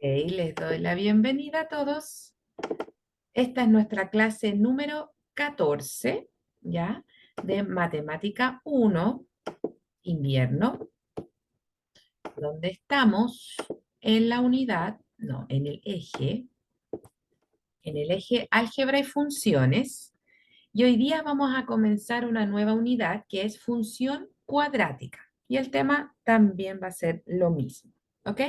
Les doy la bienvenida a todos. Esta es nuestra clase número 14, ¿ya? De Matemática 1, invierno, donde estamos en la unidad, no, en el eje álgebra y funciones. Y hoy día vamos a comenzar una nueva unidad que es función cuadrática. Y el tema también va a ser lo mismo, ¿ok?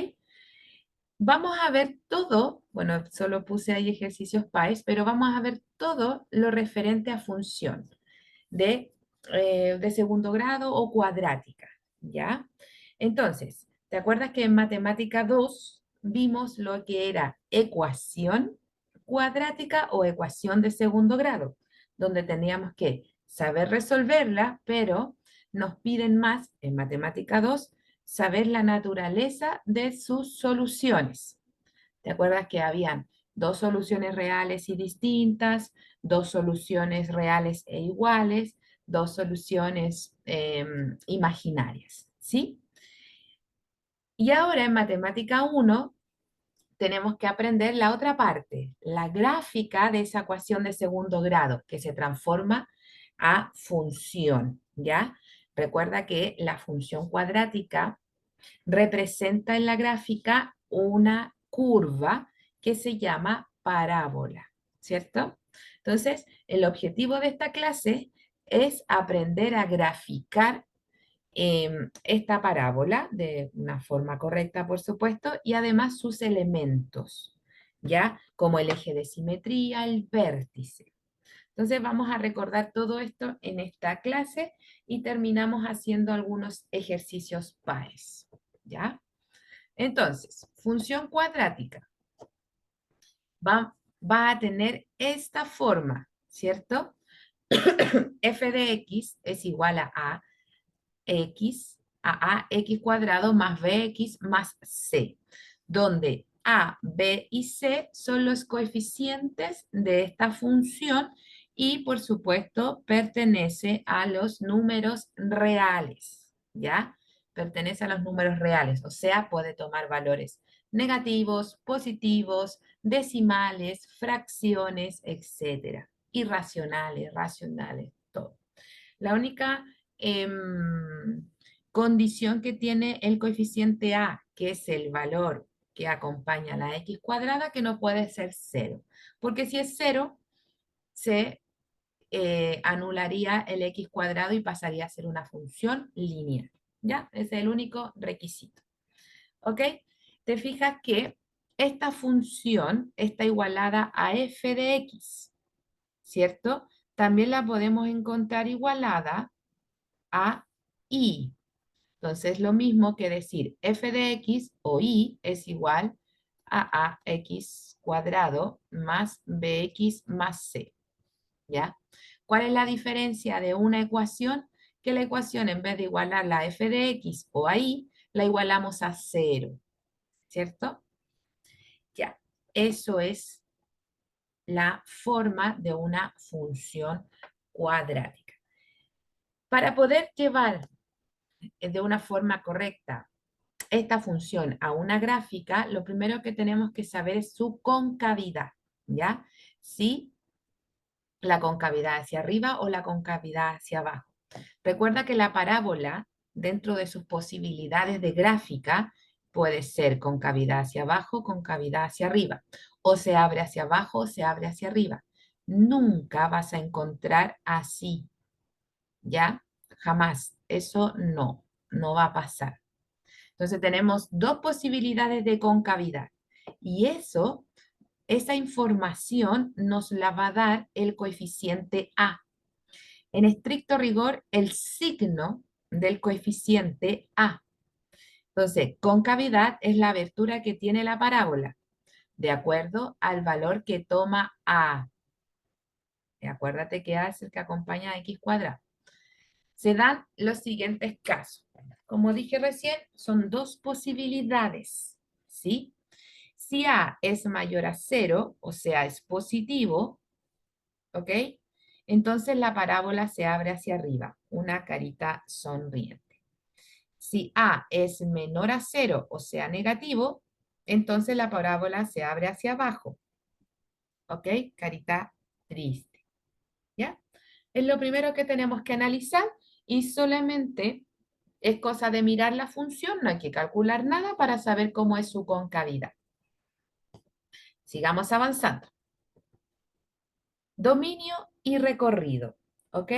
Vamos a ver todo, bueno, solo puse ahí ejercicios PAES, pero vamos a ver todo lo referente a función de segundo grado o cuadrática, ¿ya? Entonces, ¿te acuerdas que en Matemática 2 vimos lo que era ecuación cuadrática o ecuación de segundo grado, donde teníamos que saber resolverla, pero nos piden más en Matemática 2 saber la naturaleza de sus soluciones. ¿Te acuerdas que habían dos soluciones reales y distintas, dos soluciones reales e iguales, dos soluciones imaginarias? ¿Sí? Y ahora en Matemática 1 tenemos que aprender la otra parte, la gráfica de esa ecuación de segundo grado, que se transforma a función, ¿ya? Recuerda que la función cuadrática representa en la gráfica una curva que se llama parábola, ¿cierto? Entonces, el objetivo de esta clase es aprender a graficar esta parábola de una forma correcta, por supuesto, y además sus elementos, ¿ya? Como el eje de simetría, el vértice. Entonces vamos a recordar todo esto en esta clase y terminamos haciendo algunos ejercicios pares, ¿ya? Entonces, función cuadrática va a tener esta forma, ¿cierto? F de x es igual a ax cuadrado más bx más c, donde a, b y c son los coeficientes de esta función y, por supuesto, pertenece a los números reales, ¿ya? Pertenece a los números reales, o sea, puede tomar valores negativos, positivos, decimales, fracciones, etcétera, irracionales, racionales, todo. La única condición que tiene el coeficiente a, que es el valor que acompaña a la x cuadrada, que no puede ser cero, porque si es cero, se anularía el x cuadrado y pasaría a ser una función lineal, ¿ya? Ese es el único requisito, ¿ok? Te fijas que esta función está igualada a f de x, ¿cierto? También la podemos encontrar igualada a y. Entonces, lo mismo que decir f de x o y es igual a ax cuadrado más bx más c, ¿ya? ¿Cuál es la diferencia de una ecuación? Que la ecuación, en vez de igualarla a f de x o a y, la igualamos a cero, ¿cierto? Ya, eso es la forma de una función cuadrática. Para poder llevar de una forma correcta esta función a una gráfica, lo primero que tenemos que saber es su concavidad, ¿ya? Si la concavidad hacia arriba o la concavidad hacia abajo. Recuerda que la parábola, dentro de sus posibilidades de gráfica, puede ser concavidad hacia abajo, concavidad hacia arriba, o se abre hacia abajo o se abre hacia arriba. Nunca vas a encontrar así, ¿ya? Jamás. Eso no va a pasar. Entonces tenemos dos posibilidades de concavidad y esa información nos la va a dar el coeficiente A. En estricto rigor, el signo del coeficiente A. Entonces, concavidad es la abertura que tiene la parábola, de acuerdo al valor que toma A. Acuérdate que A es el que acompaña a x cuadrado. Se dan los siguientes casos. Como dije recién, son dos posibilidades, ¿sí? Si A es mayor a 0, o sea, es positivo, ¿ok? Entonces la parábola se abre hacia arriba, una carita sonriente. Si A es menor a 0, o sea, negativo, entonces la parábola se abre hacia abajo. ¿Ok? Carita triste. ¿Ya? Es lo primero que tenemos que analizar y solamente es cosa de mirar la función, no hay que calcular nada para saber cómo es su concavidad. Sigamos avanzando. Dominio y recorrido. ¿Ok?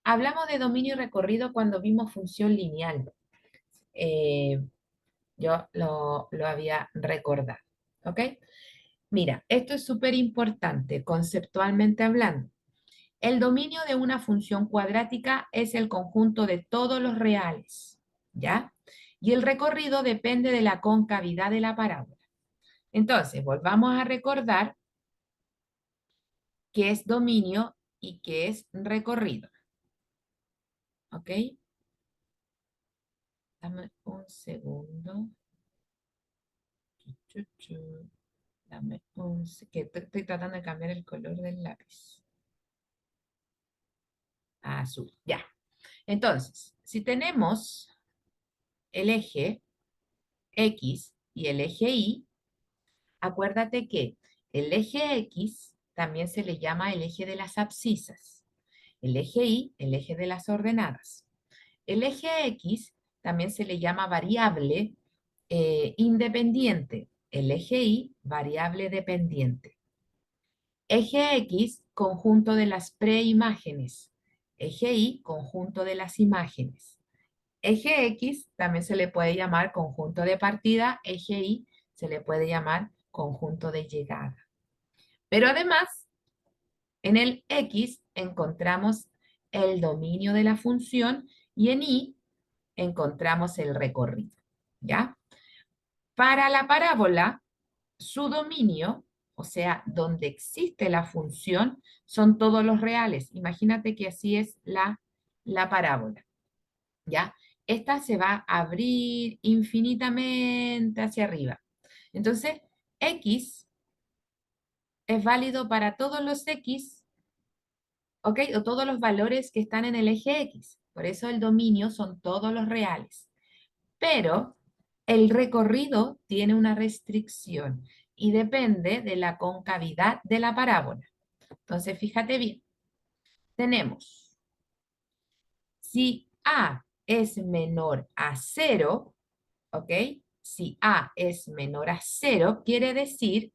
Hablamos de dominio y recorrido cuando vimos función lineal. Eh, yo lo había recordado. ¿Ok? Mira, esto es súper importante conceptualmente hablando. El dominio de una función cuadrática es el conjunto de todos los reales, ¿ya? Y el recorrido depende de la concavidad de la parábola. Entonces, volvamos a recordar qué es dominio y qué es recorrido, ¿ok? Dame un segundo. Dame que estoy tratando de cambiar el color del lápiz. Azul, ya. Entonces, si tenemos el eje X y el eje Y, acuérdate que el eje X también se le llama el eje de las abscisas. El eje Y, el eje de las ordenadas. El eje X también se le llama variable independiente. El eje Y, variable dependiente. Eje X, conjunto de las preimágenes. Eje Y, conjunto de las imágenes. Eje X también se le puede llamar conjunto de partida, eje Y se le puede llamar conjunto de llegada. Pero además, en el X encontramos el dominio de la función y en Y encontramos el recorrido, ¿ya? Para la parábola, su dominio, o sea, donde existe la función, son todos los reales. Imagínate que así es la parábola. ¿Ya? Esta se va a abrir infinitamente hacia arriba. Entonces, X es válido para todos los X, ¿ok? O todos los valores que están en el eje X. Por eso el dominio son todos los reales. Pero el recorrido tiene una restricción y depende de la concavidad de la parábola. Entonces, fíjate bien. Tenemos, si A es menor a 0, ¿ok? Si A es menor a 0, quiere decir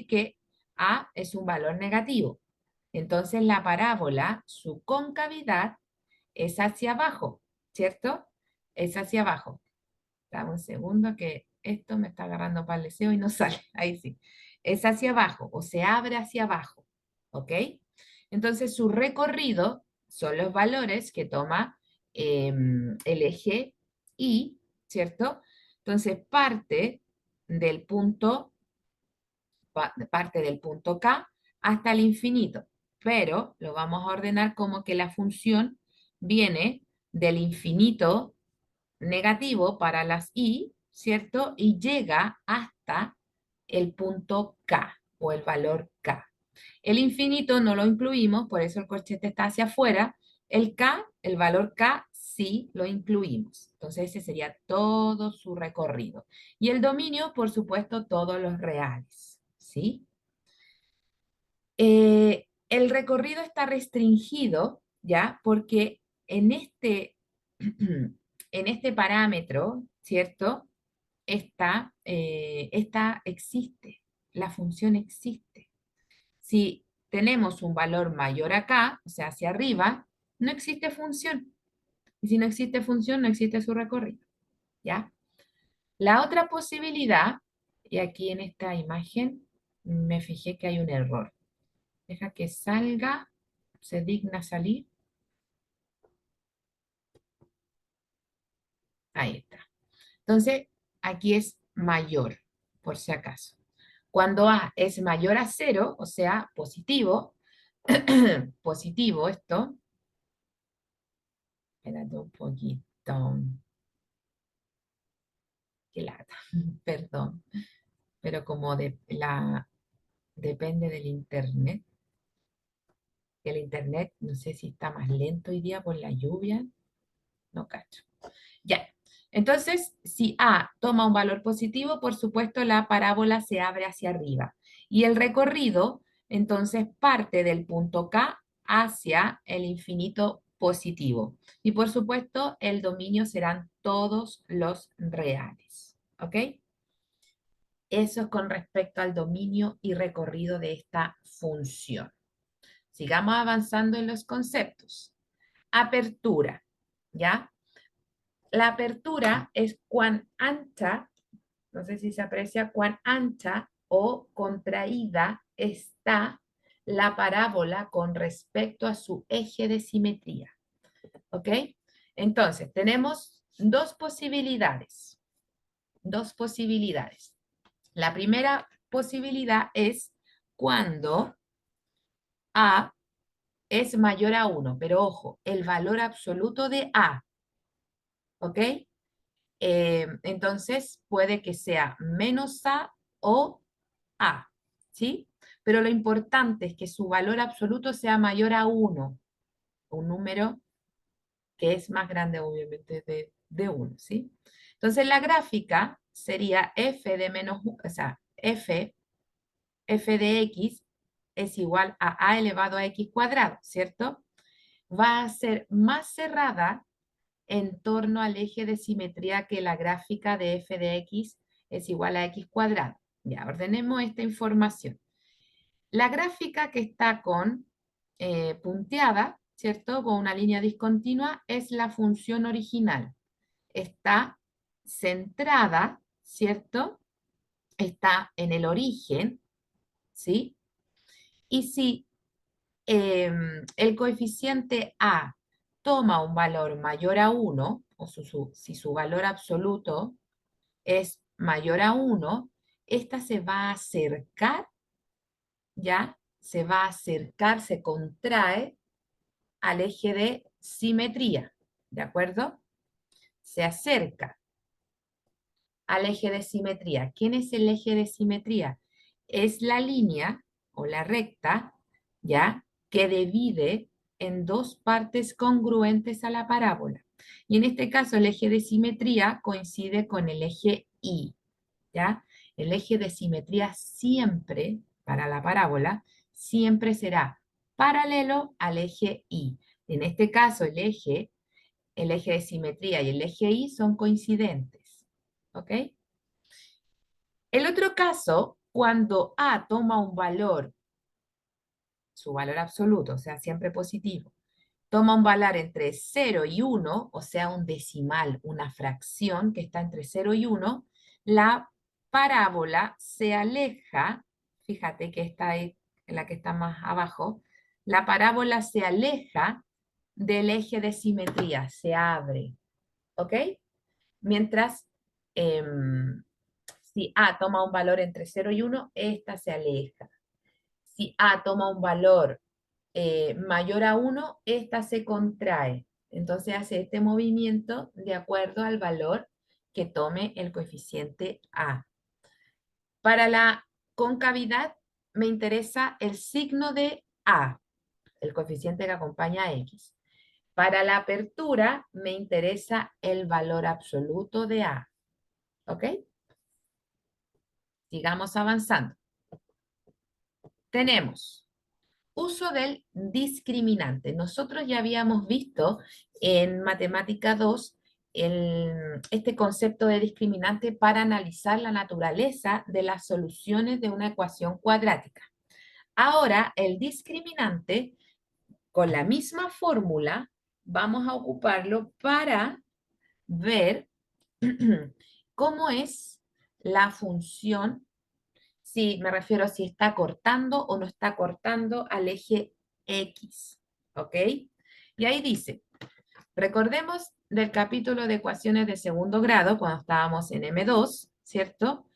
que A es un valor negativo. Entonces la parábola, su concavidad es hacia abajo, ¿cierto? Es hacia abajo. Dame un segundo que esto me está agarrando para el deseo y no sale. Ahí sí. Es hacia abajo o se abre hacia abajo, ¿ok? Entonces su recorrido son los valores que toma el eje Y, ¿cierto? Entonces del punto, parte del punto K hasta el infinito, pero lo vamos a ordenar como que la función viene del infinito negativo para las Y, ¿cierto? Y llega hasta el punto K o el valor K. El infinito no lo incluimos, por eso el corchete está hacia afuera. El K, el valor K, sí lo incluimos. Entonces ese sería todo su recorrido. Y el dominio, por supuesto, todos los reales, ¿sí? El recorrido está restringido, ¿ya? Porque en este parámetro, ¿cierto? Esta existe, la función existe. Si tenemos un valor mayor acá, o sea, hacia arriba, no existe función. Y si no existe función, no existe su recorrido, ¿ya? La otra posibilidad, y aquí en esta imagen me fijé que hay un error. Deja que salga, se digna salir. Ahí está. Entonces, aquí es mayor, por si acaso. Cuando A es mayor a 0, o sea, positivo, positivo esto, espérate un poquito, qué lata, perdón, pero como depende del internet, que el internet no sé si está más lento hoy día por la lluvia, no cacho. Ya, Entonces, si A toma un valor positivo, por supuesto la parábola se abre hacia arriba. Y el recorrido, entonces, parte del punto K hacia el infinito positivo. Y por supuesto, el dominio serán todos los reales. ¿Ok? Eso es con respecto al dominio y recorrido de esta función. Sigamos avanzando en los conceptos. Apertura, ¿ya? La apertura es cuán ancha, no sé si se aprecia, cuán ancha o contraída está la parábola con respecto a su eje de simetría. ¿Ok? Entonces, tenemos dos posibilidades. Dos posibilidades. La primera posibilidad es cuando A es mayor a 1, pero ojo, el valor absoluto de A, ¿ok? Entonces puede que sea menos A o A, ¿sí? Pero lo importante es que su valor absoluto sea mayor a 1, un número que es más grande obviamente de 1, ¿sí? Entonces la gráfica sería f de menos, o sea, f de x es igual a elevado a x cuadrado, ¿cierto? Va a ser más cerrada en torno al eje de simetría que la gráfica de f de x es igual a x cuadrado. Ya, ordenemos esta información. La gráfica que está con punteada, ¿cierto? Con una línea discontinua, es la función original. Está centrada, ¿cierto? Está en el origen, ¿sí? Y si el coeficiente A toma un valor mayor a 1, o si su valor absoluto es mayor a 1, esta se va a acercar, ¿ya? Se va a acercar, se contrae al eje de simetría, ¿de acuerdo? Se acerca al eje de simetría. ¿Quién es el eje de simetría? Es la línea o la recta, ¿ya? Que divide en dos partes congruentes a la parábola. Y en este caso el eje de simetría coincide con el eje Y, ¿ya? El eje de simetría siempre, para la parábola, siempre será paralelo al eje Y. En este caso el eje de simetría y el eje Y son coincidentes, ¿ok? El otro caso, cuando A toma un valor, su valor absoluto, o sea, siempre positivo, toma un valor entre 0 y 1, o sea, un decimal, una fracción que está entre 0 y 1, la parábola se aleja, fíjate que está ahí, en la que está más abajo, la parábola se aleja del eje de simetría, se abre, ¿ok? Mientras si A toma un valor entre 0 y 1, esta se aleja. Si A toma un valor mayor a 1, esta se contrae. Entonces hace este movimiento de acuerdo al valor que tome el coeficiente A. Para la concavidad me interesa el signo de A, el coeficiente que acompaña a X. Para la apertura me interesa el valor absoluto de A. ¿Ok? Sigamos avanzando. Tenemos uso del discriminante. Nosotros ya habíamos visto en Matemática 2 este concepto de discriminante para analizar la naturaleza de las soluciones de una ecuación cuadrática. Ahora, el discriminante, con la misma fórmula, vamos a ocuparlo para ver cómo es la función, si me refiero a si está cortando o no está cortando al eje X, ¿ok? Y ahí dice, recordemos del capítulo de ecuaciones de segundo grado, cuando estábamos en M2, ¿cierto?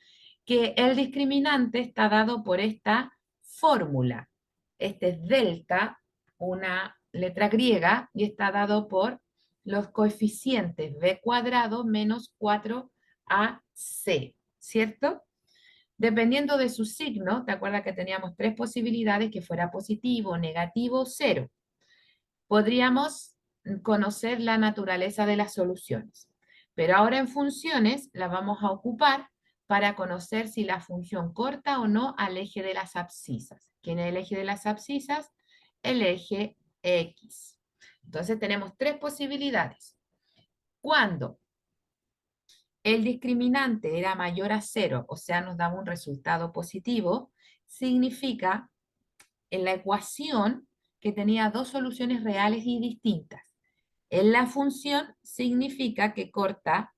Que el discriminante está dado por esta fórmula. Este es delta, una letra griega, y está dado por los coeficientes b cuadrado menos 4ac, ¿cierto? Dependiendo de su signo, ¿te acuerdas que teníamos tres posibilidades, que fuera positivo, negativo, cero? Podríamos conocer la naturaleza de las soluciones. Pero ahora en funciones la vamos a ocupar para conocer si la función corta o no al eje de las abscisas. ¿Quién es el eje de las abscisas? El eje X. Entonces tenemos tres posibilidades. Cuando el discriminante era mayor a 0, o sea, nos daba un resultado positivo, significa en la ecuación que tenía dos soluciones reales y distintas. En la función significa que corta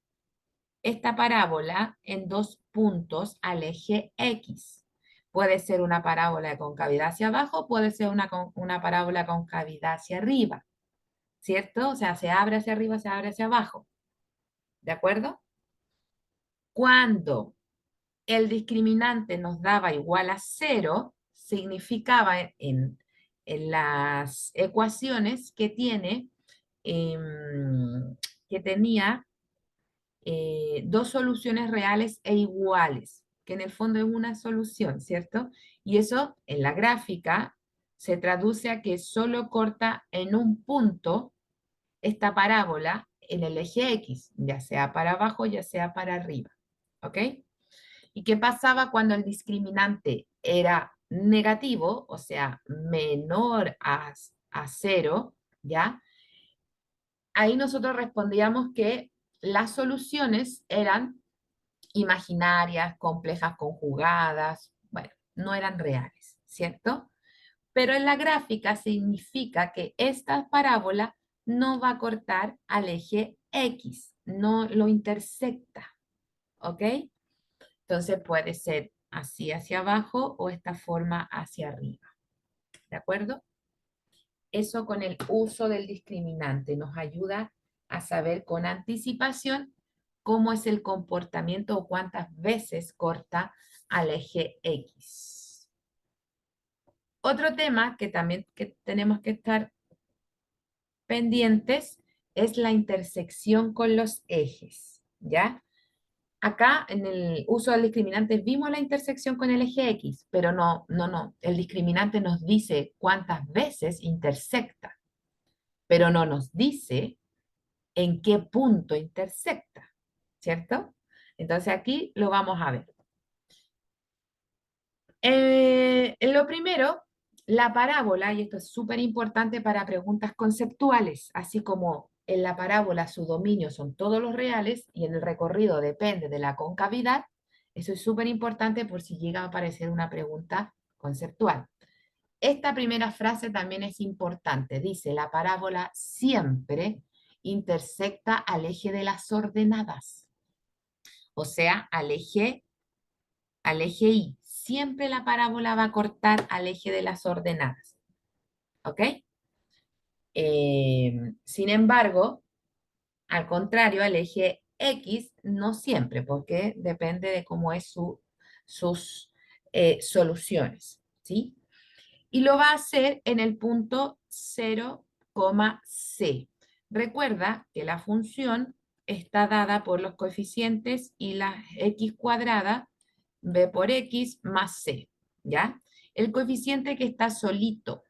esta parábola en dos puntos al eje X. Puede ser una parábola de concavidad hacia abajo, puede ser una parábola de concavidad hacia arriba, ¿cierto? O sea, se abre hacia arriba, se abre hacia abajo. ¿De acuerdo? Cuando el discriminante nos daba igual a 0, significaba en las ecuaciones que que tenía dos soluciones reales e iguales, que en el fondo es una solución, ¿cierto? Y eso en la gráfica se traduce a que solo corta en un punto esta parábola en el eje X, ya sea para abajo, ya sea para arriba, ¿ok? ¿Y qué pasaba cuando el discriminante era negativo, o sea, menor a 0, ¿ya? Ahí nosotros respondíamos que las soluciones eran imaginarias, complejas conjugadas, bueno, no eran reales, ¿cierto? Pero en la gráfica significa que esta parábola no va a cortar al eje X, no lo intersecta, ¿ok? Entonces puede ser así hacia abajo o esta forma hacia arriba, ¿de acuerdo? Eso con el uso del discriminante nos ayuda a saber con anticipación cómo es el comportamiento o cuántas veces corta al eje X. Otro tema que también tenemos que estar pendientes es la intersección con los ejes, ¿ya? Acá en el uso del discriminante vimos la intersección con el eje X, pero no. El discriminante nos dice cuántas veces intersecta, pero no nos dice en qué punto intersecta, ¿cierto? Entonces aquí lo vamos a ver. Lo primero, la parábola, y esto es súper importante para preguntas conceptuales, así como en la parábola su dominio son todos los reales y en el recorrido depende de la concavidad, eso es súper importante por si llega a aparecer una pregunta conceptual. Esta primera frase también es importante, dice, la parábola siempre intersecta al eje de las ordenadas, o sea, al eje Y. Siempre la parábola va a cortar al eje de las ordenadas. ¿Ok? Sin embargo, al contrario, al eje X no siempre, porque depende de cómo es sus soluciones. ¿Sí? Y lo va a hacer en el punto 0, C. Recuerda que la función está dada por los coeficientes y la x cuadrada b por x más c, ¿ya? El coeficiente que está solito,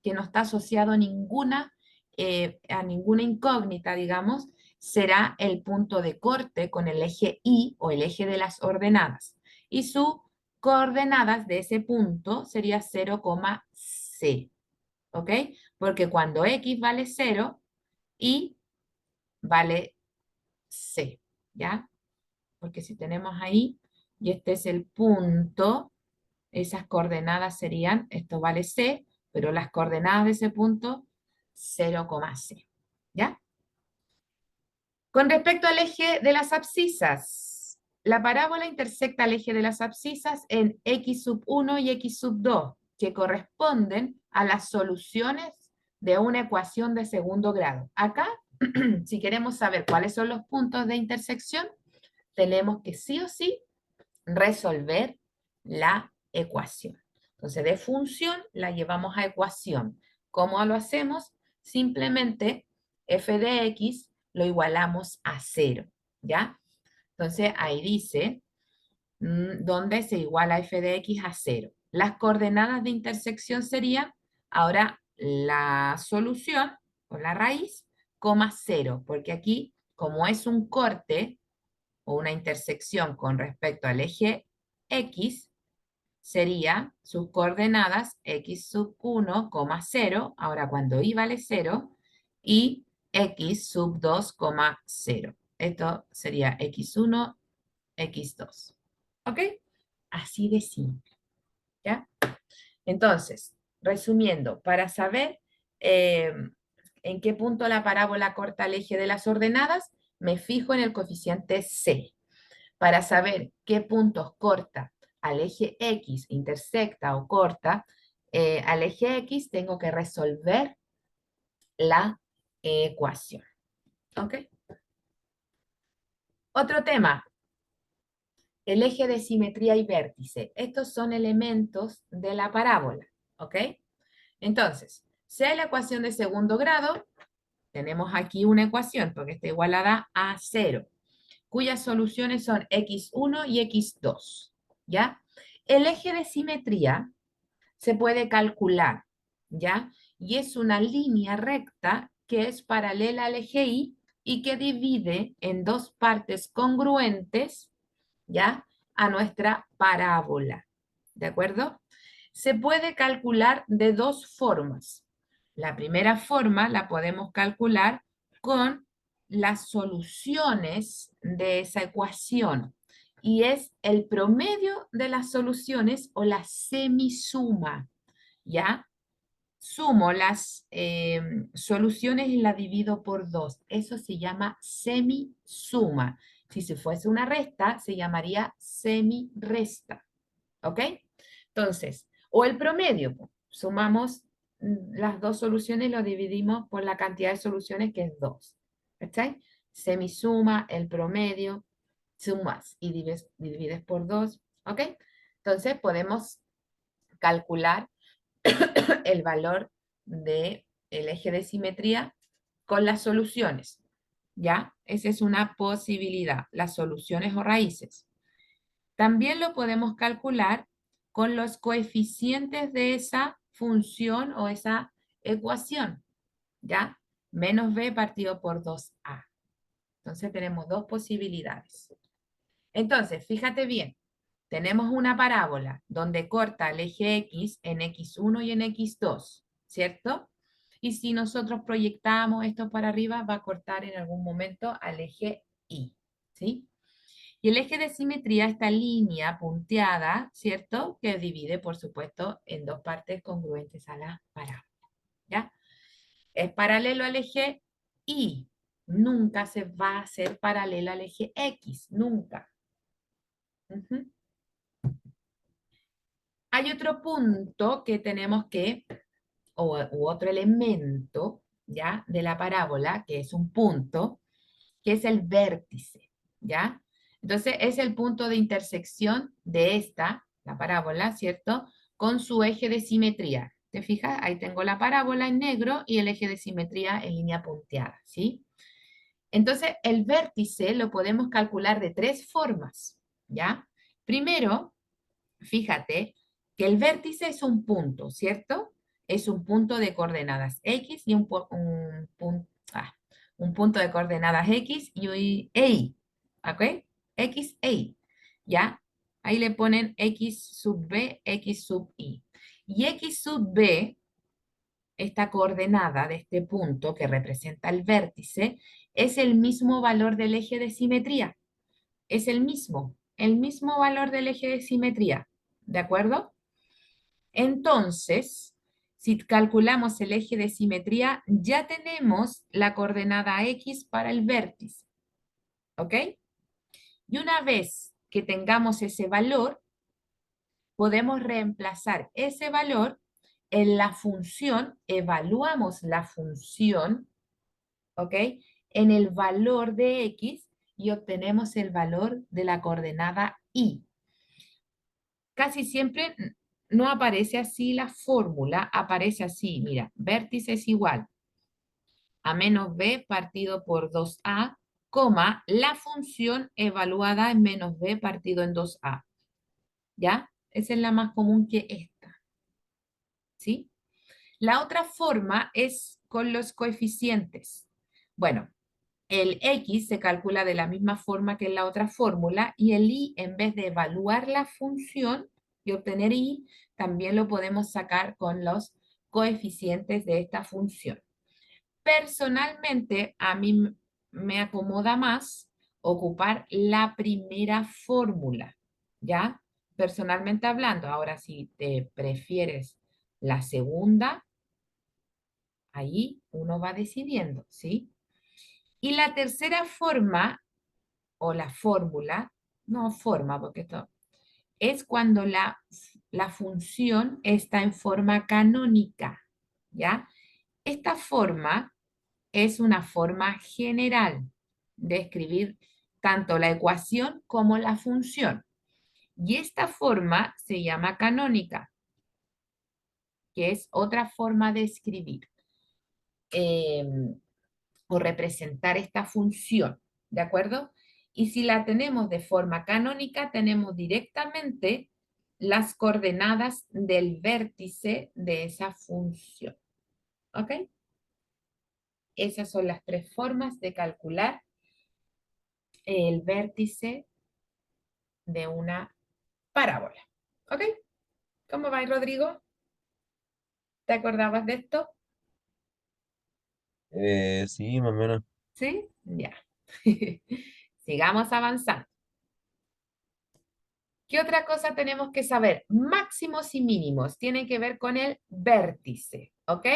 que no está asociado a ninguna incógnita, digamos, será el punto de corte con el eje Y o el eje de las ordenadas. Y su coordenadas de ese punto sería 0, C, ¿ok? Porque cuando X vale 0, Y vale C, ¿ya? Porque si tenemos ahí, y este es el punto, esas coordenadas serían, esto vale C, pero las coordenadas de ese punto, 0, C, ¿ya? Con respecto al eje de las abscisas, la parábola intersecta el eje de las abscisas en x sub 1 y x sub 2, que corresponden a las soluciones de una ecuación de segundo grado. Acá, si queremos saber cuáles son los puntos de intersección, tenemos que sí o sí resolver la ecuación. Entonces, de función la llevamos a ecuación. ¿Cómo lo hacemos? Simplemente f de x lo igualamos a 0, ¿ya? Entonces, ahí dice, ¿dónde se iguala f de x a 0? Las coordenadas de intersección serían, ahora, la solución, o la raíz, coma 0, porque aquí como es un corte o una intersección con respecto al eje X, sería sus coordenadas x sub 1, 0, ahora cuando y vale 0, y x sub 2, 0. Esto sería x1, x2. ¿Ok? Así de simple. ¿Ya? Entonces, resumiendo, para saber eh, en qué punto la parábola corta el eje de las ordenadas, me fijo en el coeficiente c. Para saber qué puntos corta al eje X, intersecta o corta al eje X, tengo que resolver la ecuación. ¿Ok? Otro tema, el eje de simetría y vértice. Estos son elementos de la parábola. ¿Ok? Entonces, sea la ecuación de segundo grado, tenemos aquí una ecuación, porque está igualada a 0, cuyas soluciones son x1 y x2. ¿Ya? El eje de simetría se puede calcular, ¿ya? Y es una línea recta que es paralela al eje y que divide en dos partes congruentes, ¿ya? A nuestra parábola, ¿de acuerdo? Se puede calcular de dos formas. La primera forma la podemos calcular con las soluciones de esa ecuación y es el promedio de las soluciones o la semisuma, ¿ya? Sumo las soluciones y la divido por 2. Eso se llama semisuma. Si se fuese una resta, se llamaría semiresta. ¿Ok? Entonces, o el promedio, pues, sumamos las dos soluciones y lo dividimos por la cantidad de soluciones que es 2. ¿Cachai? Semisuma, el promedio, sumas y divides por 2. ¿Ok? Entonces podemos calcular el valor del eje de simetría con las soluciones. ¿Ya? Esa es una posibilidad, las soluciones o raíces. También lo podemos calcular con los coeficientes de esa función o esa ecuación, ¿ya? Menos b partido por 2a. Entonces tenemos dos posibilidades. Entonces, fíjate bien, tenemos una parábola donde corta el eje X en X1 y en X2, ¿cierto? Y si nosotros proyectamos esto para arriba, va a cortar en algún momento al eje Y, ¿sí? Y el eje de simetría, esta línea punteada, ¿cierto? Que divide, por supuesto, en dos partes congruentes a la parábola, ¿ya? Es paralelo al eje Y. Nunca se va a hacer paralelo al eje X, nunca. Ujú. Hay otro punto que tenemos que, u otro elemento, ¿ya? De la parábola, que es un punto, que es el vértice, ¿ya? Entonces es el punto de intersección de esta, la parábola, ¿cierto? Con su eje de simetría. ¿Te fijas? Ahí tengo la parábola en negro y el eje de simetría en línea punteada, ¿sí? Entonces el vértice lo podemos calcular de tres formas, ¿ya? Primero, fíjate que el vértice es un punto, ¿cierto? Es un punto de coordenadas X y un punto de coordenadas X e Y, ¿ok? X e Y, ¿ya? Ahí le ponen X sub B, X sub Y. Y X sub B, esta coordenada de este punto que representa el vértice, es el mismo valor del eje de simetría. Es el mismo valor del eje de simetría. ¿De acuerdo? Entonces, si calculamos el eje de simetría, ya tenemos la coordenada X para el vértice. ¿Ok? Y una vez que tengamos ese valor, podemos reemplazar ese valor en la función, evaluamos la función, ¿ok? En el valor de X y obtenemos el valor de la coordenada Y. Casi siempre no aparece así la fórmula, aparece así, mira, vértice es igual a menos b partido por 2a, coma, la función evaluada en menos b partido en 2a. ¿Ya? Esa es la más común que esta. ¿Sí? La otra forma es con los coeficientes. Bueno, el X se calcula de la misma forma que en la otra fórmula y el Y, en vez de evaluar la función y obtener Y, también lo podemos sacar con los coeficientes de esta función. Personalmente, a mí me acomoda más ocupar la primera fórmula, ¿ya? Personalmente hablando. Ahora, si te prefieres la segunda, ahí uno va decidiendo, ¿sí? Y la tercera forma, o la fórmula, no forma, porque esto es cuando la función está en forma canónica, ¿ya? Esta forma es una forma general de escribir tanto la ecuación como la función. Y esta forma se llama canónica, que es otra forma de escribir eh, o representar esta función, ¿de acuerdo? Y si la tenemos de forma canónica, tenemos directamente las coordenadas del vértice de esa función, ¿ok? Esas son las tres formas de calcular el vértice de una parábola. ¿Ok? ¿Cómo va, Rodrigo? ¿Te acordabas de esto? Sí, más o menos. ¿Sí? Ya. Sigamos avanzando. ¿Qué otra cosa tenemos que saber? Máximos y mínimos tienen que ver con el vértice. ¿Ok?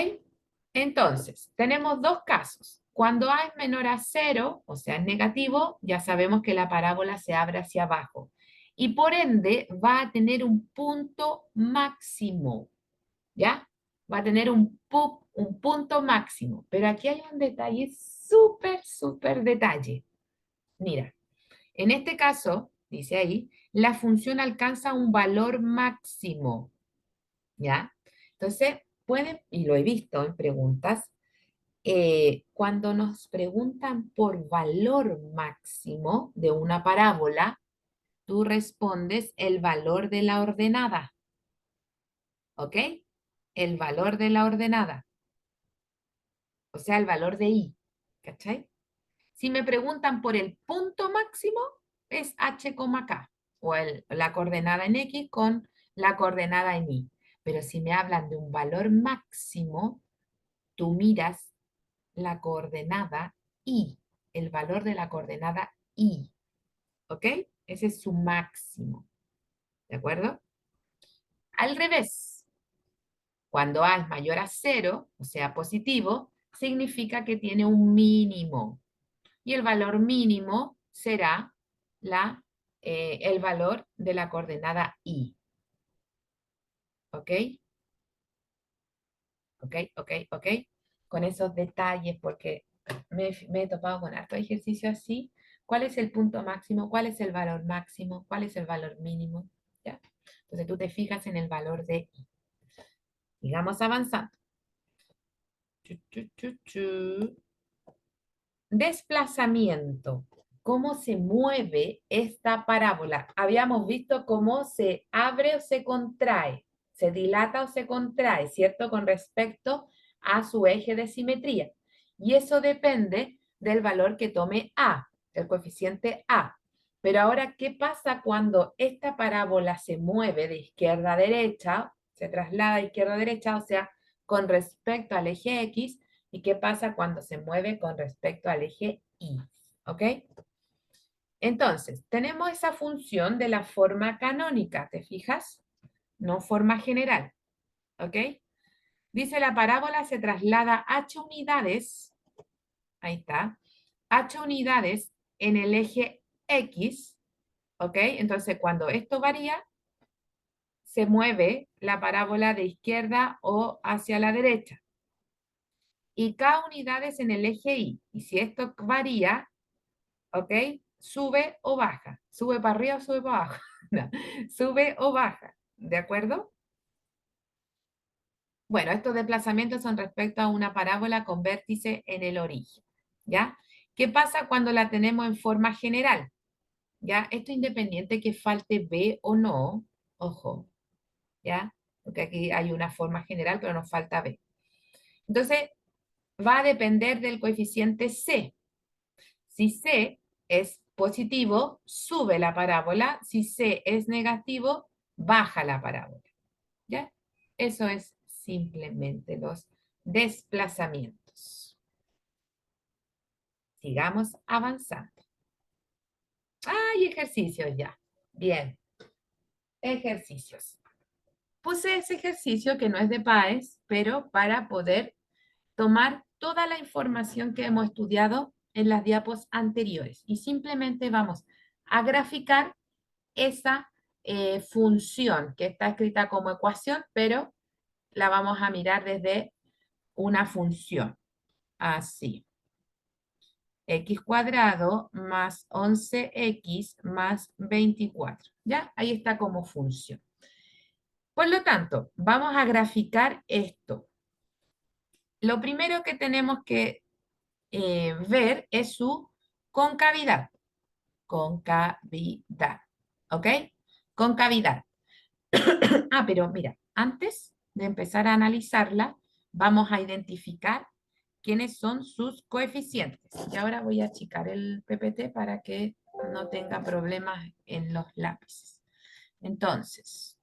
Entonces, tenemos dos casos. Cuando A es menor a cero, o sea, es negativo, ya sabemos que la parábola se abre hacia abajo. Y por ende va a tener un punto máximo. ¿Ya? Va a tener un punto máximo. Pero aquí hay un detalle súper detalle. Mira, en este caso, dice ahí, la función alcanza un valor máximo. ¿Ya? Entonces, pueden, y lo he visto en preguntas, cuando nos preguntan por valor máximo de una parábola, tú respondes el valor de la ordenada. ¿Ok? El valor de la ordenada. O sea, el valor de i, ¿cachai? Si me preguntan por el punto máximo, es h, k, o la coordenada en x con la coordenada en y. Pero si me hablan de un valor máximo, tú miras la coordenada y, el valor de la coordenada y, ¿ok? Ese es su máximo, ¿de acuerdo? Al revés, cuando a es mayor a cero, o sea, positivo, significa que tiene un mínimo. Y el valor mínimo será el valor de la coordenada i. ¿Ok? ¿Ok? Con esos detalles, porque me he topado con harto ejercicio así. ¿Cuál es el punto máximo? ¿Cuál es el valor máximo? ¿Cuál es el valor mínimo? ¿Ya? Entonces tú te fijas en el valor de i. Sigamos avanzando. Chu, chu, chu, chu. Desplazamiento. ¿Cómo se mueve esta parábola? Habíamos visto cómo se abre o se contrae, se dilata o se contrae, ¿cierto? Con respecto a su eje de simetría. Y eso depende del valor que tome A, el coeficiente A. Pero ahora, ¿qué pasa cuando esta parábola se mueve de izquierda a derecha, se traslada de izquierda a derecha, o sea, con respecto al eje X? ¿Y qué pasa cuando se mueve con respecto al eje Y? ¿Ok? Entonces, tenemos esa función de la forma canónica, ¿te fijas? No forma general. ¿Ok? Dice la parábola se traslada h unidades, ahí está, h unidades en el eje X, ¿ok? Entonces, cuando esto varía, se mueve la parábola de izquierda o hacia la derecha. Y k unidades en el eje Y. Y si esto varía, ¿ok? Sube o baja, sube para arriba o sube para abajo, no, sube o baja, ¿de acuerdo? Bueno, estos desplazamientos son respecto a una parábola con vértice en el origen, ¿ya? ¿Qué pasa cuando la tenemos en forma general? ¿Ya? Esto independiente que falte B o no, ojo, ¿ya? Porque aquí hay una forma general, pero nos falta B. Entonces, va a depender del coeficiente C. Si C es positivo, sube la parábola. Si C es negativo, baja la parábola. ¿Ya? Eso es simplemente los desplazamientos. Sigamos avanzando. Hay ejercicios ya. Bien. Ejercicios. Puse ese ejercicio que no es de PAES, pero para poder tomar toda la información que hemos estudiado en las diapos anteriores. Y simplemente vamos a graficar esa función que está escrita como ecuación, pero la vamos a mirar desde una función. Así. X cuadrado más 11x más 24. ¿Ya? Ahí está como función. Por lo tanto, vamos a graficar esto. Lo primero que tenemos que ver es su concavidad. Concavidad. ¿Ok? Concavidad. Pero mira, antes de empezar a analizarla, vamos a identificar quiénes son sus coeficientes. Y ahora voy a achicar el PPT para que no tenga problemas en los lápices. Entonces,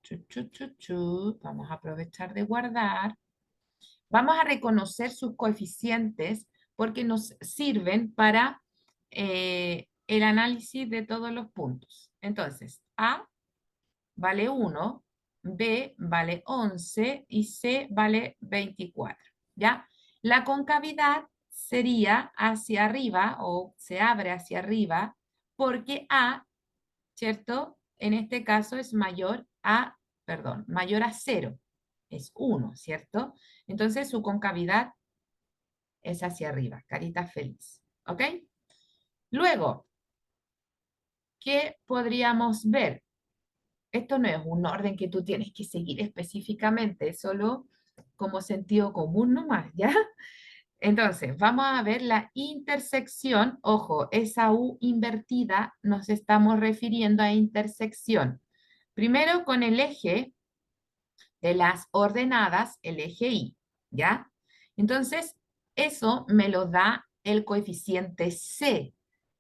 vamos a aprovechar de guardar. Vamos a reconocer sus coeficientes porque nos sirven para el análisis de todos los puntos. Entonces, A vale 1, B vale 11 y C vale 24. ¿Ya? La concavidad sería hacia arriba o se abre hacia arriba porque A, ¿cierto? En este caso es mayor a 0. Es 1, ¿cierto? Entonces su concavidad es hacia arriba, carita feliz. ¿Ok? Luego, ¿qué podríamos ver? Esto no es un orden que tú tienes que seguir específicamente, es solo como sentido común nomás, ¿ya? Entonces, vamos a ver la intersección. Ojo, esa U invertida nos estamos refiriendo a intersección. Primero con el eje de las ordenadas, el eje Y, ¿ya? Entonces, eso me lo da el coeficiente C,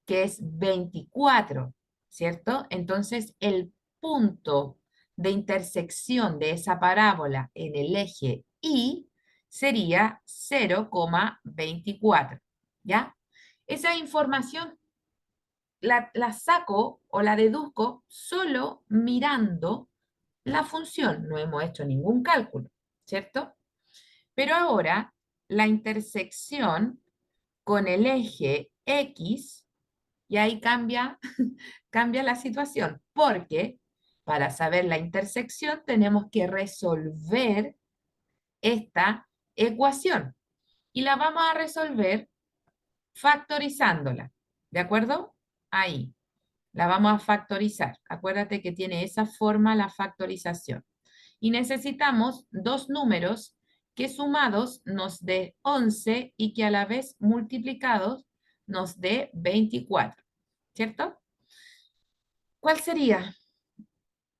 que es 24, ¿cierto? Entonces, el punto de intersección de esa parábola en el eje Y sería 0,24, ¿ya? Esa información la saco o la deduzco solo mirando la función. No hemos hecho ningún cálculo, ¿cierto? Pero ahora la intersección con el eje X, y ahí cambia, cambia la situación, porque para saber la intersección tenemos que resolver esta ecuación. Y la vamos a resolver factorizándola, ¿de acuerdo? Ahí. La vamos a factorizar. Acuérdate que tiene esa forma la factorización. Y necesitamos dos números que sumados nos dé 11 y que a la vez multiplicados nos dé 24. ¿Cierto? ¿Cuál sería?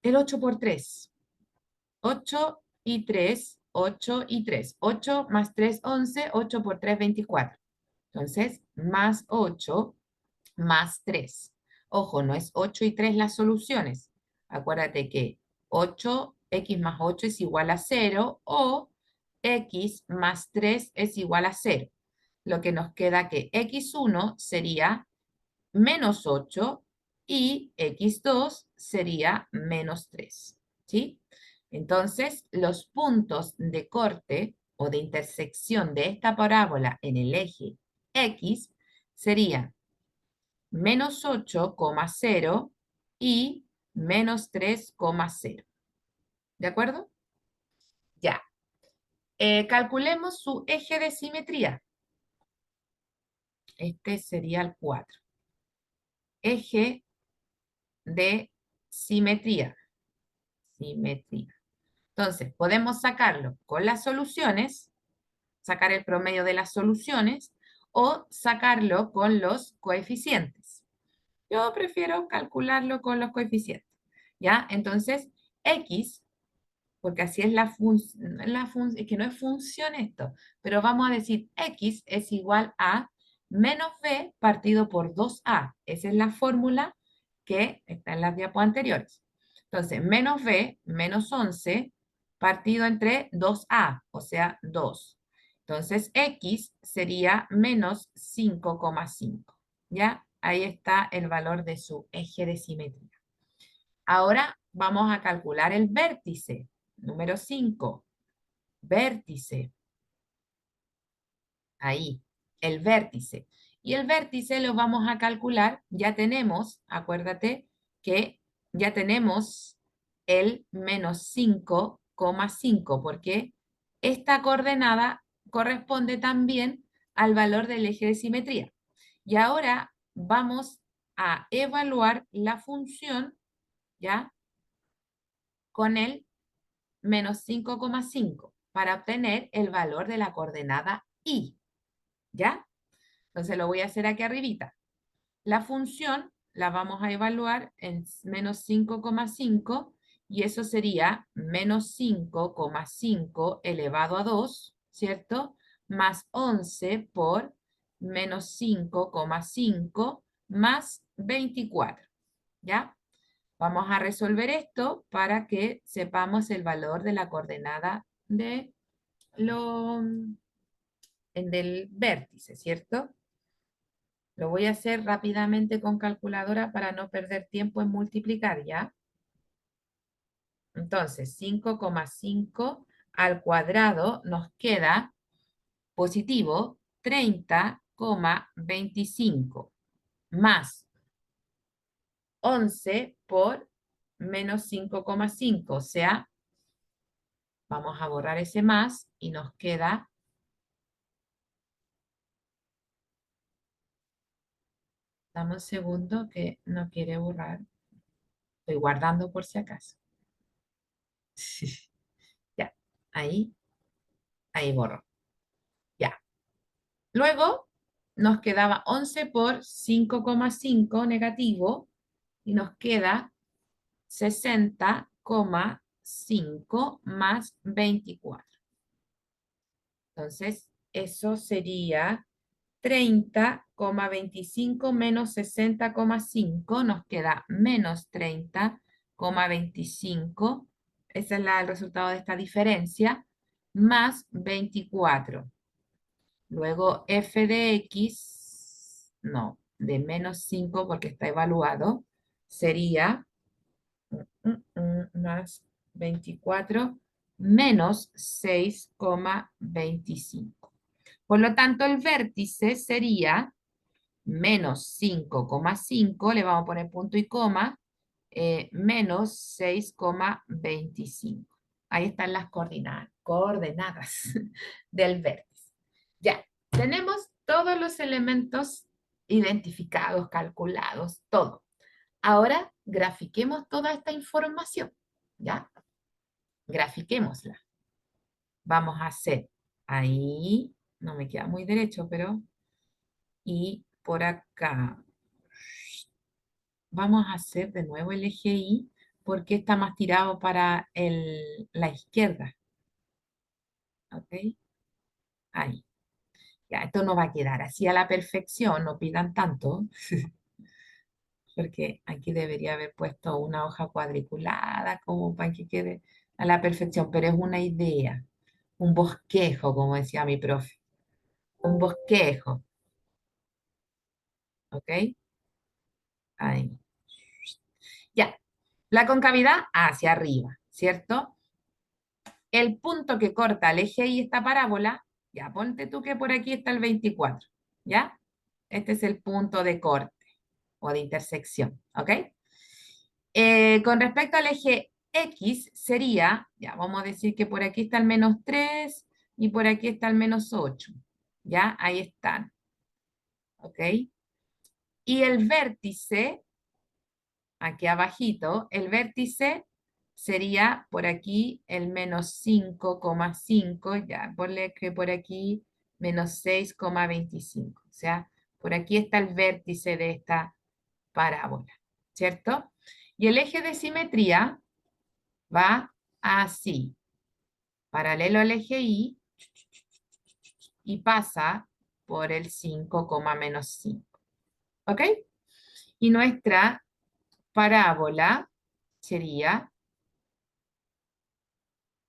El 8 por 3. 8 y 3, 8 y 3. 8 más 3, 11, 8 por 3, 24. Entonces, más 8 más 3. Ojo, no es 8 y 3 las soluciones. Acuérdate que 8x más 8 es igual a 0 o x más 3 es igual a 0. Lo que nos queda que x1 sería menos 8 y x2 sería menos 3. ¿Sí? Entonces, los puntos de corte o de intersección de esta parábola en el eje X serían menos 8,0 y menos 3,0. ¿De acuerdo? Ya. Calculemos su eje de simetría. Este sería el 4. Eje de simetría. Simetría. Entonces, podemos sacarlo con las soluciones, sacar el promedio de las soluciones, o sacarlo con los coeficientes. Yo prefiero calcularlo con los coeficientes. ¿Ya? Entonces, X, porque así es la función, es que no es función esto, pero vamos a decir X es igual a menos b partido por 2a. Esa es la fórmula que está en las diapos anteriores. Entonces, menos b, menos 11, partido entre 2a, o sea, 2. Entonces, x sería menos 5,5. ¿Ya? Ahí está el valor de su eje de simetría. Ahora vamos a calcular el vértice. Número 5. Vértice. Ahí, el vértice. Y el vértice lo vamos a calcular. Ya tenemos, acuérdate que ya tenemos el menos 5,5, porque esta coordenada corresponde también al valor del eje de simetría. Y ahora vamos a evaluar la función, ¿ya? Con el menos 5,5 para obtener el valor de la coordenada y, ¿ya? Entonces lo voy a hacer aquí arribita. La función la vamos a evaluar en menos 5,5 y eso sería menos 5,5 elevado a 2, ¿cierto? Más 11 por menos 5,5 más 24, ¿ya? Vamos a resolver esto para que sepamos el valor de la coordenada de del vértice, ¿cierto? Lo voy a hacer rápidamente con calculadora para no perder tiempo en multiplicar, ¿ya? Entonces, 5,5 al cuadrado nos queda positivo 30,25 más 11 por menos 5,5, o sea, vamos a borrar ese más y nos queda, dame un segundo que no quiere borrar, estoy guardando por si acaso. Ya, ahí, ahí borro. Ya. Luego nos quedaba 11 por 5,5 negativo y nos queda 60,5 más 24. Entonces, eso sería 30,25 menos 60,5, nos queda menos 30,25. Ese es el resultado de esta diferencia, más 24. Luego f de x, no, de menos 5 porque está evaluado, sería más 24 menos 6,25. Por lo tanto, el vértice sería menos 5,5, le vamos a poner punto y coma, menos 6,25. Ahí están las coordenadas del vértice. Ya, tenemos todos los elementos identificados, calculados, todo. Ahora grafiquemos toda esta información, ¿ya? Grafiquémosla. Vamos a hacer ahí, no me queda muy derecho, pero, y por acá. Vamos a hacer de nuevo el eje Y, porque está más tirado para la izquierda. ¿Ok? Ahí. Ya, esto no va a quedar así a la perfección, no pidan tanto, porque aquí debería haber puesto una hoja cuadriculada como para que quede a la perfección, pero es una idea, un bosquejo, como decía mi profe, un bosquejo, ¿ok? Ahí. Ya, la concavidad hacia arriba, ¿cierto? El punto que corta el eje Y esta parábola, ya ponte tú que por aquí está el 24, ¿ya? Este es el punto de corte o de intersección, ¿ok? Con respecto al eje X sería, ya vamos a decir que por aquí está el menos 3 y por aquí está el menos 8, ¿ya? Ahí están, ¿ok? Y el vértice, aquí abajito, el vértice sería por aquí el menos 5,5, ya, ponle que por aquí menos 6,25, o sea, por aquí está el vértice de esta parábola, ¿cierto? Y el eje de simetría va así, paralelo al eje Y, y pasa por el 5, menos 5. ¿Ok? Y nuestra parábola sería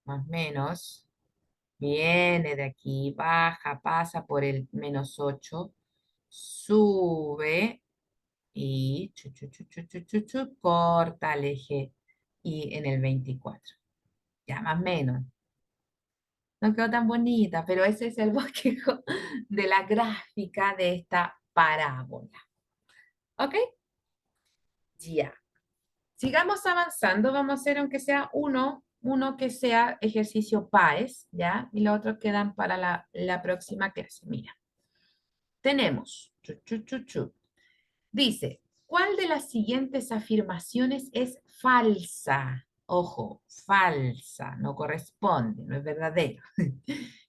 más o menos, viene de aquí, baja, pasa por el menos 8, sube y corta el eje y en el 24. Ya más o menos. No quedó tan bonita, pero ese es el bosquejo de la gráfica de esta parábola. ¿Ok? Ya. Sigamos avanzando. Vamos a hacer aunque sea uno que sea ejercicio PAES, ¿ya? Y los otros quedan para la próxima clase. Mira, tenemos, dice, ¿cuál de las siguientes afirmaciones es falsa? Ojo, falsa, no corresponde, no es verdadero.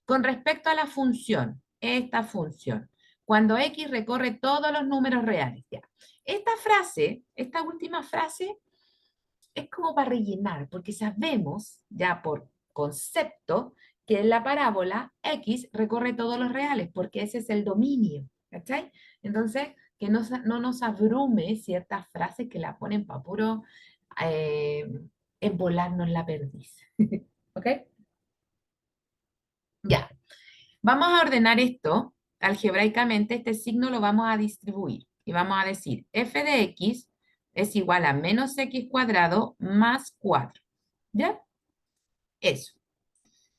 Con respecto a la función, esta función, cuando X recorre todos los números reales, ya. Esta frase, esta última frase, es como para rellenar, porque sabemos ya por concepto que en la parábola X recorre todos los reales, porque ese es el dominio, ¿cachai? Entonces, que no nos abrume ciertas frases que la ponen para puro eh, embolarnos la perdiz. ¿Ok? Ya, vamos a ordenar esto algebraicamente, este signo lo vamos a distribuir y vamos a decir f de x es igual a menos x cuadrado más 4. ¿Ya? Eso.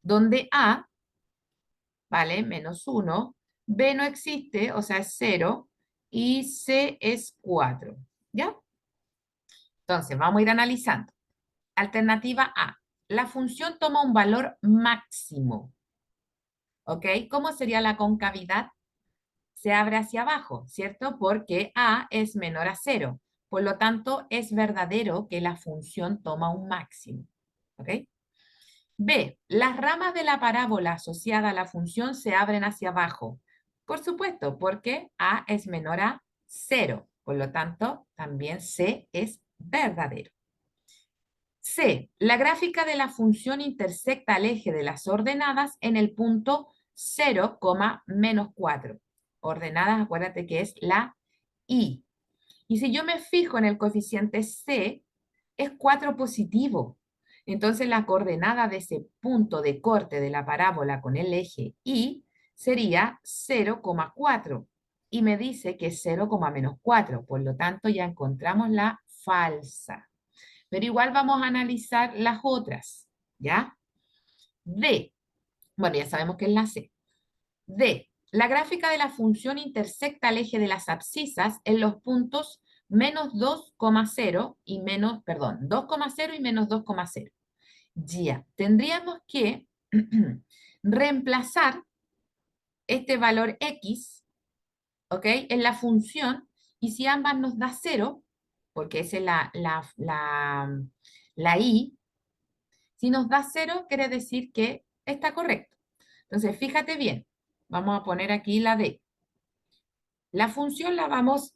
Donde A, ¿vale? Menos 1, B no existe, o sea, es 0, y C es 4. ¿Ya? Entonces, vamos a ir analizando. Alternativa A. La función toma un valor máximo. ¿Ok? ¿Cómo sería la concavidad? Se abre hacia abajo, ¿cierto? Porque A es menor a 0. Por lo tanto, es verdadero que la función toma un máximo. ¿Ok? B. Las ramas de la parábola asociada a la función se abren hacia abajo. Por supuesto, porque A es menor a 0. Por lo tanto, también C es verdadero. C. La gráfica de la función intersecta el eje de las ordenadas en el punto 0, menos 4. Ordenadas, acuérdate que es la I. Y si yo me fijo en el coeficiente C, es 4 positivo. Entonces la coordenada de ese punto de corte de la parábola con el eje Y sería 0,4. Y me dice que es 0, menos 4. Por lo tanto, ya encontramos la falsa. Pero igual vamos a analizar las otras, ¿ya? D. Bueno, ya sabemos que es la C. D. La gráfica de la función intersecta el eje de las abscisas en los puntos menos 2,0 y menos, perdón, 2,0 y menos 2,0. Ya, tendríamos que reemplazar este valor X, ¿ok? En la función, y si ambas nos da 0, porque esa es la I, si nos da 0, quiere decir que está correcto. Entonces, fíjate bien, vamos a poner aquí la D. La función la vamos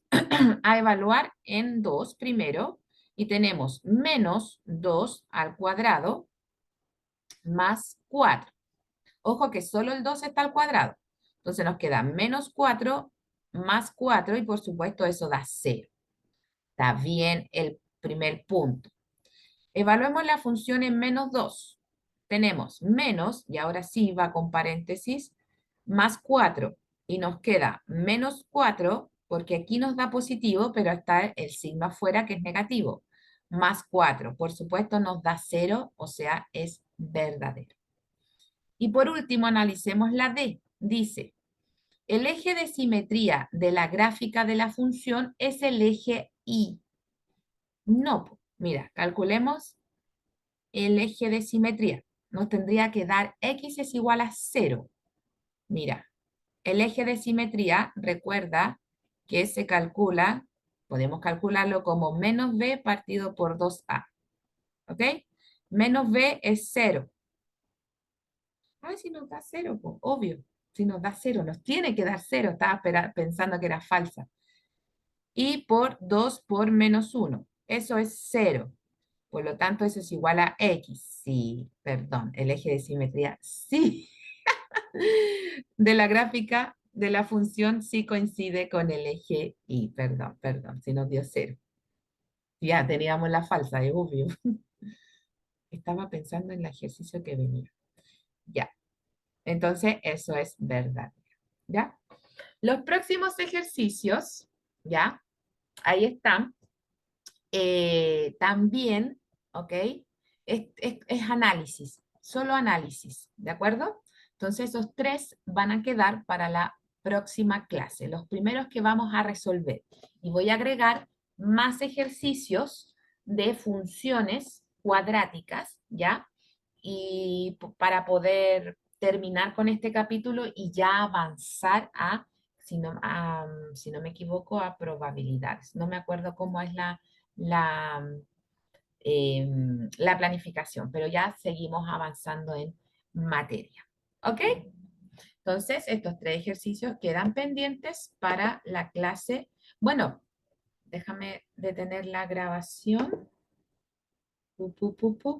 a evaluar en 2 primero, y tenemos menos 2 al cuadrado más 4. Ojo que solo el 2 está al cuadrado. Entonces nos queda menos 4 más 4 y por supuesto eso da 0. Está bien el primer punto. Evaluemos la función en menos 2. Tenemos menos, y ahora sí va con paréntesis, más 4. Y nos queda menos 4, porque aquí nos da positivo, pero está el signo afuera que es negativo. Más 4, por supuesto, nos da 0, o sea, es verdadero. Y por último, analicemos la D. Dice, el eje de simetría de la gráfica de la función es el eje Y. No, mira, calculemos el eje de simetría. Nos tendría que dar X es igual a 0. Mira, el eje de simetría, recuerda que se calcula, podemos calcularlo como menos B partido por 2A. ¿Ok? Menos B es 0. Ay, si nos da 0, pues, obvio. Si nos da 0, nos tiene que dar 0. Estaba pensando que era falsa. Y por 2 por menos 1. Eso es 0. Por lo tanto, eso es igual a X. Sí, perdón, el eje de simetría, sí. De la gráfica de la función sí coincide con el eje y, perdón, si nos dio 0. Ya teníamos la falsa, es obvio. Estaba pensando en el ejercicio que venía. Ya, entonces eso es verdad. ¿Ya? Los próximos ejercicios, ¿ya? Ahí están. También, ¿ok? Es análisis, solo análisis, ¿de acuerdo? Entonces esos 3 van a quedar para la próxima clase, los primeros que vamos a resolver. Y voy a agregar más ejercicios de funciones cuadráticas, ¿ya? Y para poder terminar con este capítulo y ya avanzar a, si no me equivoco, a probabilidades. No me acuerdo cómo es la, la planificación, pero ya seguimos avanzando en materia. ¿Ok? Entonces, estos 3 ejercicios quedan pendientes para la clase. Bueno, déjame detener la grabación. Pu, pu, pu, pu.